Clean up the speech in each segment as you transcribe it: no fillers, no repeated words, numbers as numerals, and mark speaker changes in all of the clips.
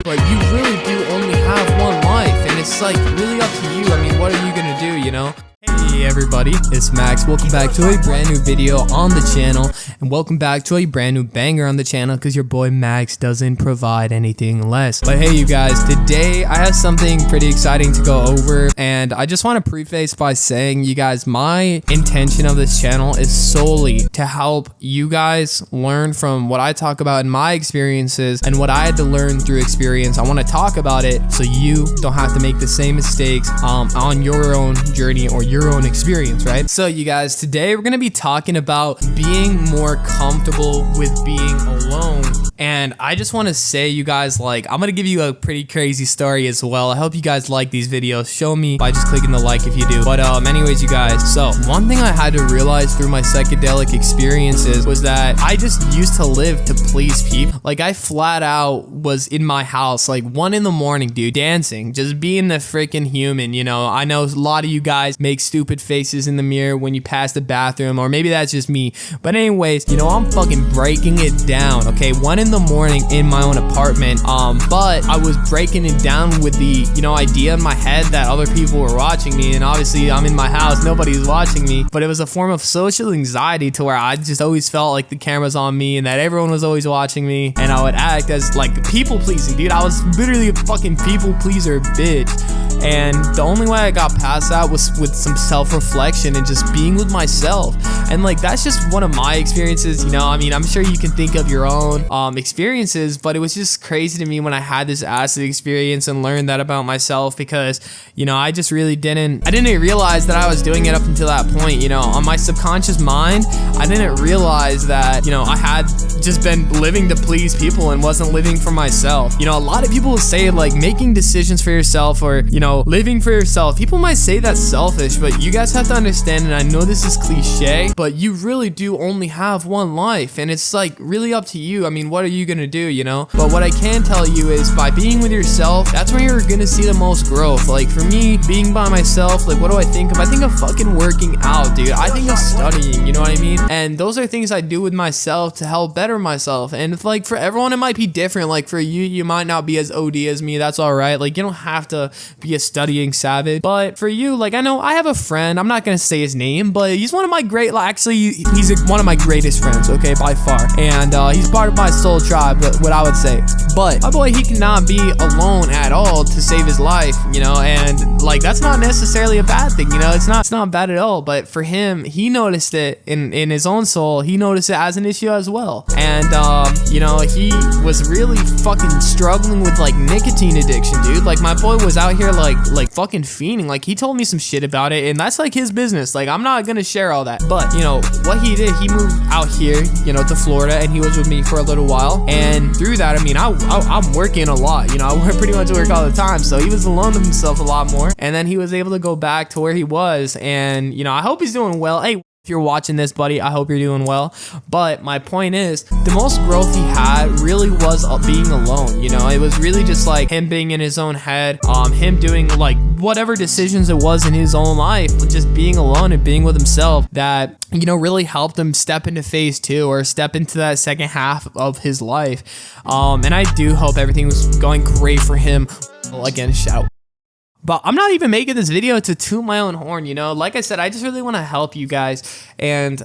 Speaker 1: but you really do only have one life, and it's like really up to you. I mean, what are you gonna do, you know? Hey everybody, it's Max. Welcome back to a brand new video on the channel, and welcome back to a brand new banger on the channel, because your boy Max doesn't provide anything less. But hey you guys, today I have something pretty exciting to go over, and I just want to preface by saying, you guys, my intention of this channel is solely to help you guys learn from what I talk about in my experiences and what I had to learn through experience. I want to talk about it so you don't have to make the same mistakes on your own journey or your own experience, right? So you guys, today we're gonna be talking about being more comfortable with being alone. And I just want to say, you guys, like, I'm gonna give you a pretty crazy story as well. I hope you guys like these videos. Show me by just clicking the like if you do. But anyways, you guys, so one thing I had to realize through my psychedelic experiences was that I just used to live to please people. Like, I flat out was in my house like 1 in the morning, dude, dancing, just being the freaking human, you know. I know a lot of you guys make stupid faces in the mirror when you pass the bathroom, or maybe that's just me, but anyways, you know, I'm fucking breaking it down, okay? 1 in the morning in my own apartment, but I was breaking it down with the, you know, idea in my head that other people were watching me, and obviously I'm in my house, nobody's watching me, but it was a form of social anxiety to where I just always felt like the camera's on me and that everyone was always watching me, and I would act as like people pleasing, dude. I was literally a fucking people pleaser, bitch. And the only way I got past that was with some self-reflection and just being with myself. And like, that's just one of my experiences, you know. I mean, I'm sure you can think of your own experiences, but it was just crazy to me when I had this acid experience and learned that about myself, because, you know, I just really didn't realize that I was doing it up until that point, you know. On my subconscious mind, I didn't realize that, you know, I had just been living to please people and wasn't living for myself. You know, a lot of people say like making decisions for yourself, or, you know, living for yourself, people might say that's selfish, but you guys have to understand, and I know this is cliche, but you really do only have one life, and it's like really up to you. I mean, what are you gonna do, you know? But what I can tell you is, by being with yourself, that's where you're gonna see the most growth. Like for me, being by myself, like what do I think of? I think of fucking working out, dude. I think of studying, you know what I mean? And those are things I do with myself to help better myself. And if, like, for everyone it might be different. Like for you, you might not be as OD as me. That's all right. Like, you don't have to be a studying savage, but for you, like, I know I have a friend, I'm not gonna say his name, but he's one of my great, actually he's one of my greatest friends, okay, by far, and he's part of my soul tribe, what I would say. But my boy, he cannot be alone at all to save his life, you know, and like, that's not necessarily a bad thing, you know. It's not bad at all, but for him, he noticed it in his own soul. He noticed it as an issue as well, and you know, he was really fucking struggling with like nicotine addiction, dude. Like, my boy was out here like fucking fiending. Like, he told me some shit about it, and that's like his business. Like, I'm not gonna share all that, but you know what he did, he moved out here, you know, to Florida, and he was with me for a little while, and through that, I mean, I'm working a lot, you know. I pretty much work all the time, so he was alone with himself a lot more, and then he was able to go back to where he was, and you know, I hope he's doing well. Hey, if you're watching this, buddy, I hope you're doing well. But my point is, the most growth he had really was being alone, you know. It was really just like him being in his own head, him doing like whatever decisions it was in his own life, just being alone and being with himself, that, you know, really helped him step into phase 2, or step into that second half of his life. And I do hope everything was going great for him. Well, again, shout. But I'm not even making this video to toot my own horn, you know. Like I said, I just really want to help you guys. And,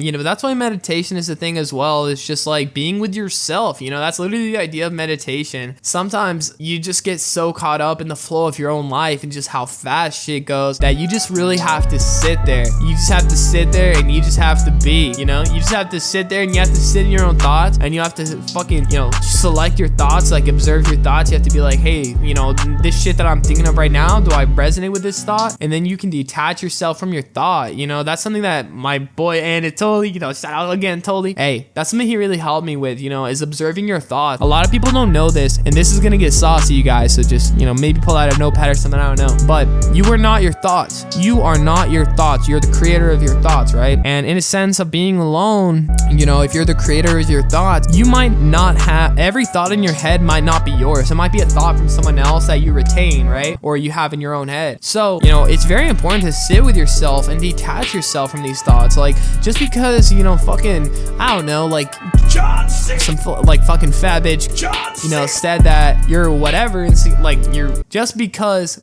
Speaker 1: you know, that's why meditation is a thing as well. It's just like being with yourself, you know. That's literally the idea of meditation. Sometimes you just get so caught up in the flow of your own life and just how fast shit goes, that you just really have to sit there. You just have to sit there, and you just have to be, you know. You just have to sit there, and you have to sit in your own thoughts, and you have to fucking, you know, select your thoughts, like observe your thoughts. You have to be like, hey, you know, this shit that I'm thinking of right now, do I resonate with this thought? And then you can detach yourself from your thought, you know. That's something that my boy, and it totally, you know, shout out again, totally, hey, that's something he really helped me with, you know, is observing your thoughts. A lot of people don't know this, and this is gonna get saucy, you guys, so just, you know, maybe pull out a notepad or something, I don't know. But you are not your thoughts. You are not your thoughts. You're the creator of your thoughts, right? And in a sense of being alone, you know, if you're the creator of your thoughts, you might not have, every thought in your head might not be yours. It might be a thought from someone else that you retain, right? Or you have in your own head. So, you know, it's very important to sit with yourself and detach yourself from these thoughts. Like, just because, you know, fucking, I don't know, like some like fucking fat bitch, you know, said that you're whatever, and like you're just because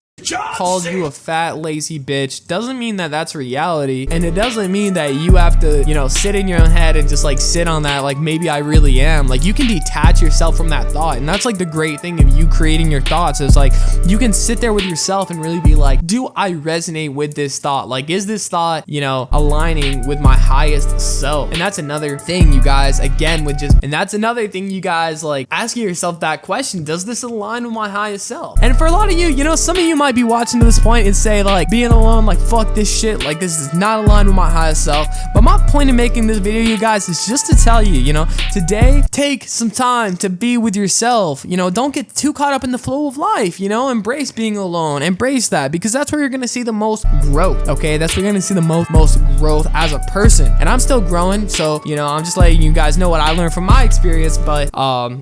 Speaker 1: called you a fat lazy bitch doesn't mean that that's reality, and it doesn't mean that you have to, you know, sit in your own head and just like sit on that like maybe I really am. Like, you can detach yourself from that thought, and that's like the great thing of you creating your thoughts is like you can sit there with yourself and really be like, do I resonate with this thought? Like, is this thought, you know, aligning with my highest self? And that's another thing, you guys, again, with just, and that's another thing, you guys, like asking yourself that question, does this align with my highest self? And for a lot of you, you know, some of you might be watching to this point and say like, being alone, like fuck this shit, like this is not aligned with my highest self. But my point in making this video, you guys, is just to tell you, you know, today take some time to be with yourself. You know, don't get too caught up in the flow of life, you know, embrace being alone, embrace that, because that's where you're gonna see the most growth. Okay, that's where you're gonna see the most growth as a person. And I'm still growing, so, you know, I'm just letting you guys know what I learned from my experience. But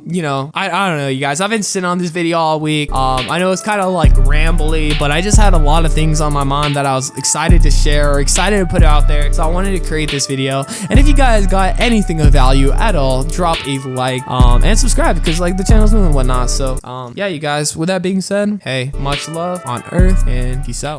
Speaker 1: you know, I don't know, you guys, I've been sitting on this video all week. I know it's kind of like rambly, but I just had a lot of things on my mind that I was excited to share or excited to put out there, so I wanted to create this video. And if you guys got anything of value at all, drop a like and subscribe, because like the channel's new and whatnot. So yeah, you guys, with that being said, hey, much love on earth and peace out.